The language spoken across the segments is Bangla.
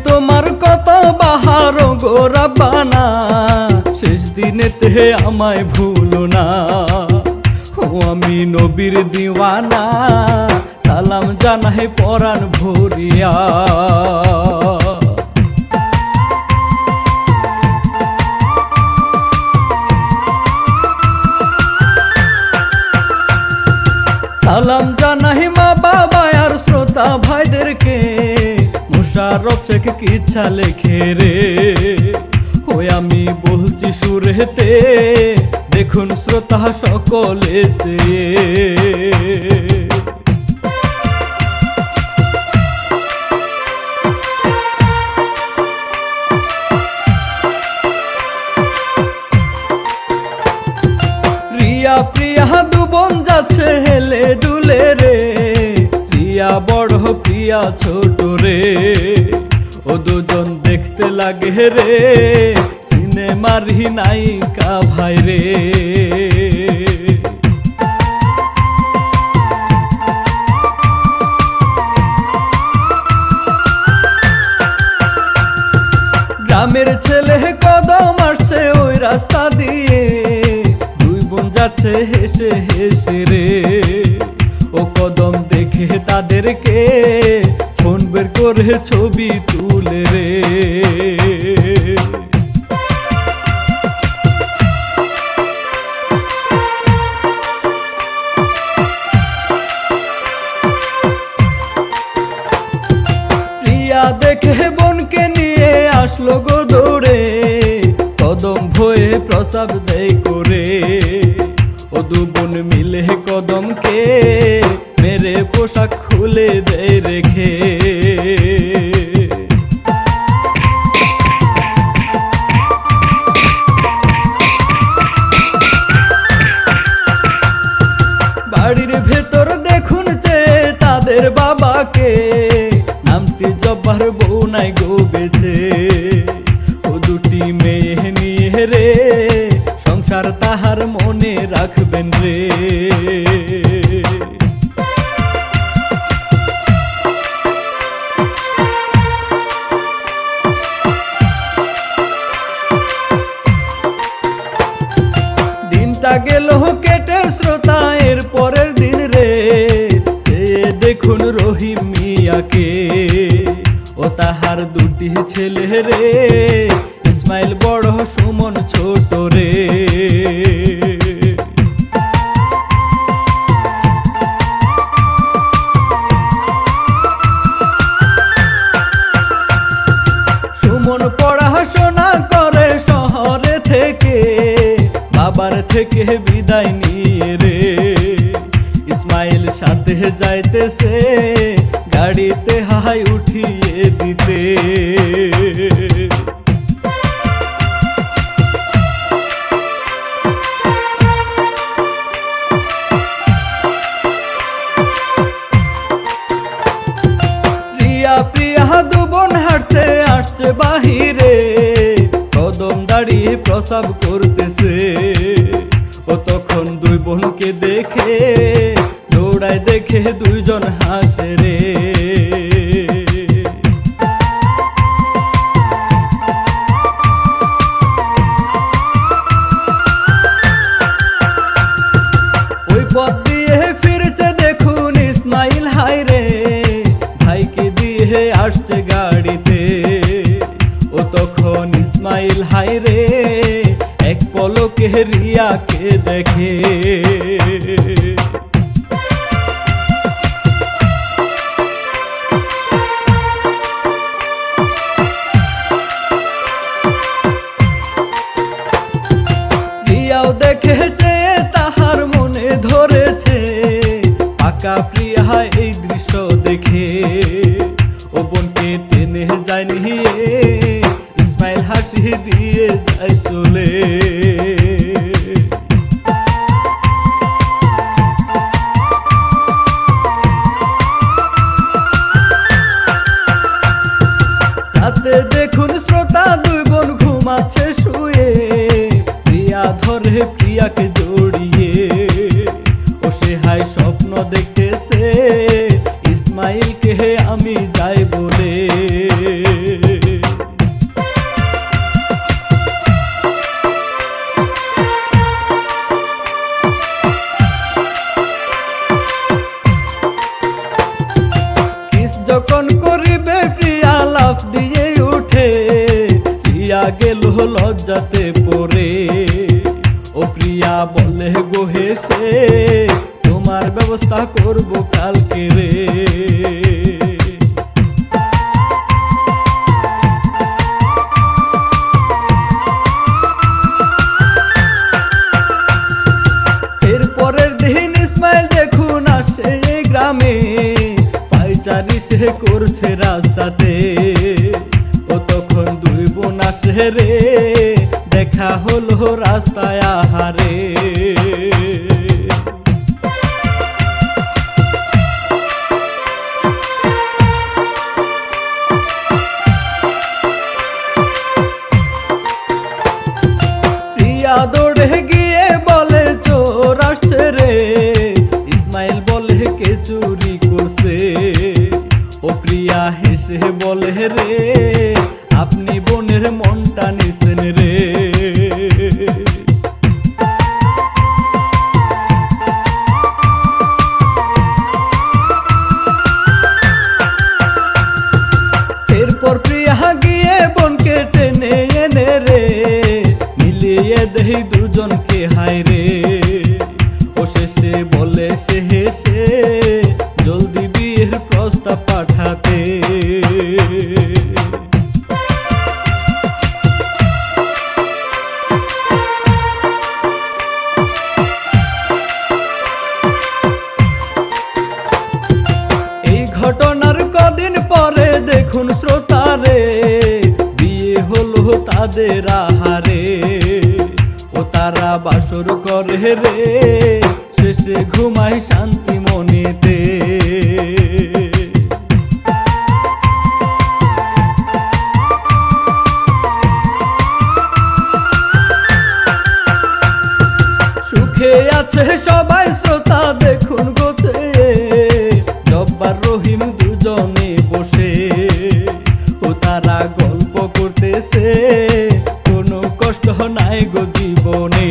তোমার কত বাহার গো রাব্বানা, শেষ দিনেতে আমায় ভুলো না। ও আমি নবীর দিওয়ানা, সালাম জানাই পরাণ ভরিয়া। সালাম জানাই মা বাবা আর শ্রোতা ভাইদেরকে, মুশারফ শেখ কিচ্ছা লেখে রে। ওই আমি বলছি সুরেতে, দেখুন শ্রোতা সকলে চেয়ে। রিয়া প্রিয়া দুবন যাচ্ছে হেলে দুলে রে, রিয়া বড় প্রিয়া ছোট রে। ও দুজন দেখতে লাগে রে সিনেমার নায়িকা ভাই রে। গ্রামের ছেলে কদম আসছে ওই রাস্তা দিয়ে, দুই বোন যাচ্ছে হেসে হেসে রে। ও কদম দেখে তাদেরকে ফোন বের করে ছবি তুলে রে। প্রিয়া দেখে বোনকে নিয়ে আসলো গো দৌড়ে, কদম ভয়ে প্রসাব দেয় করে। ও দু বোন মিলে কদমকে মেরে পোশাক খুলে দেয় রেখে। বাড়ির ভেতর দেখুন যে তাদের বাবাকে, নামটি জব্বার বউ নাই গো বেঁচে। ও দুটি মেয়ে নিয়ে রে সংসার তাহার মনে রাখবেন রে। দিনটা গেল কেটে শ্রোতা এর পরের দিন রে, দেখুন রহিম মিয়াকে ও তাহার দুটি ছেলে রে, ইসমাইল বড় সুমন ছোট রে। সুমন পড়াশোনা করে শহরে থেকে, বাবার থেকে বিদায় নিয়ে রে। ইসমাইল সাথে যাইতেছে গাড়িতে হাই উঠিয়ে দিতে। রিয়া প্রিয়া দুবন হাঁটতে আসছে বাহিরে, কদম দাঁড়িয়ে প্রসাব করতেছে। ও তখন দুই বোনকে দেখে দৌড়ায়, দেখে দুইজন হাসে রে। ওই পথ দিয়ে ফিরছে দেখুন ইসমাইল হাই রে, ভাইকে দিয়ে আসছে গাড়িতে। ও তখন ইসমাইল হাই রে এক পলকে রিয়াকে দেখে। রিয়াও দেখেছে তাহার মনে ধরেছে, পাকা প্রিয়া এই দৃশ্য দেখে। ও বোনকে টেনে যায় নিয়ে, ইসমাইল হাসি দিয়ে যায় চলে। রাতে দেখুন শ্রোতা দুই বোন ঘুমাচ্ছে শুয়ে, প্রিয়া ধরে প্রিয়াকে জড়িয়ে। ও সে হায় স্বপ্ন দেখতেছে, ইসমাইলকে আমি যাই বলে। রিয়া গেল লজ্জাতে পড়ে। ও প্রিয়া বলে গো হেসে, তোমার ব্যবস্থা করব কালকে রে। এরপরের দিন ইসমাইল দেখুন আসে এই গ্রামে, পায়চারি সে করছে রাস্তাতে। ও তখন দুই বোন আসে রে, দেখা হলো রাস্তায় আহারে। প্রিয়া দৌড়ে গিয়ে বলে চোর আসছে রে, ইসমাইল বলে কে চুরি করছে। ও প্রিয়া হেসে বলে রে, আপনি বোনের মনটা নিছেন রে। এরপর প্রিয়া গিয়ে বোনকে টেনে এনে রে, মিলিয়ে দেই দুজনকে হায় রে। ও শেষে বলে সে হেসে, জলদি বিয়ের প্রস্তাব পাঠাতে। এই ঘটনার কদিন পরে দেখুন শ্রোতারে, বিয়ে হলো তাদের আহারে। ও তারা বাসর করে রে, শেষে ঘুমায় শান্তি মনেতে। সুখে আছে সবাই শ্রোতা দেখুন গোছে, জব্বার রহিম দুজনে বসে। ও তারা গল্প করতেছে, কোনো কষ্ট নাই গো জীবনে।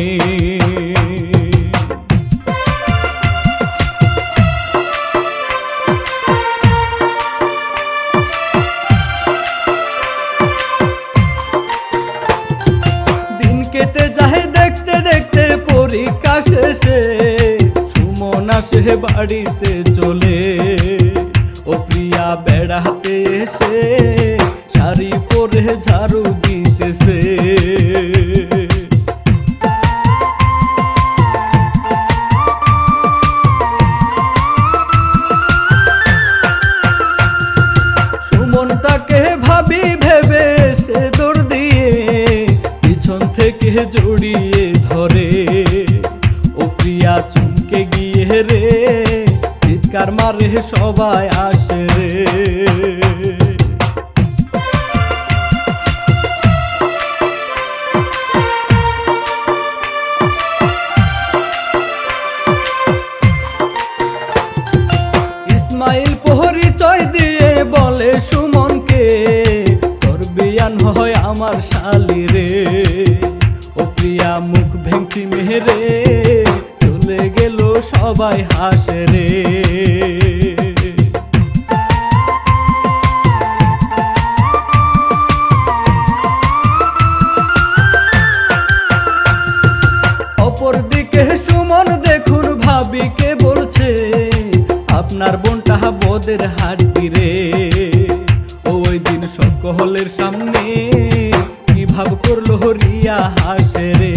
দিন কেটে যায় দেখতে দেখতে, পরীক্ষা শেষে সুমন আসে বাড়িতে চলে। ও প্রিয়া বেড়াতে এসে শাড়ি পরে ঝাড়ু দিতেছে। সুমন তাকে ভাবি ভেবে সে দৌড় দিয়ে পিছন থেকে জড়িয়ে ধরে। ও প্রিয়া চমকে গিয়ে রে, চিৎকার মারে সবাই আসে রে। ইসমাইল পরিচয় দিয়ে বলে সুমনকে, তোর বিয়ান হয় আমার শালি রে। ও প্রিয়া মুখ ভেঙচি মেরে চলে গেল, সবাই হাসে রে। অপরদিকে সুমন দেখুন ভাবিকে বলছে, আপনার বোনটা বদের হাড্ডি রে। ওই দিন সকলের সামনে কি ভাব করলো রিয়া হাসে রে।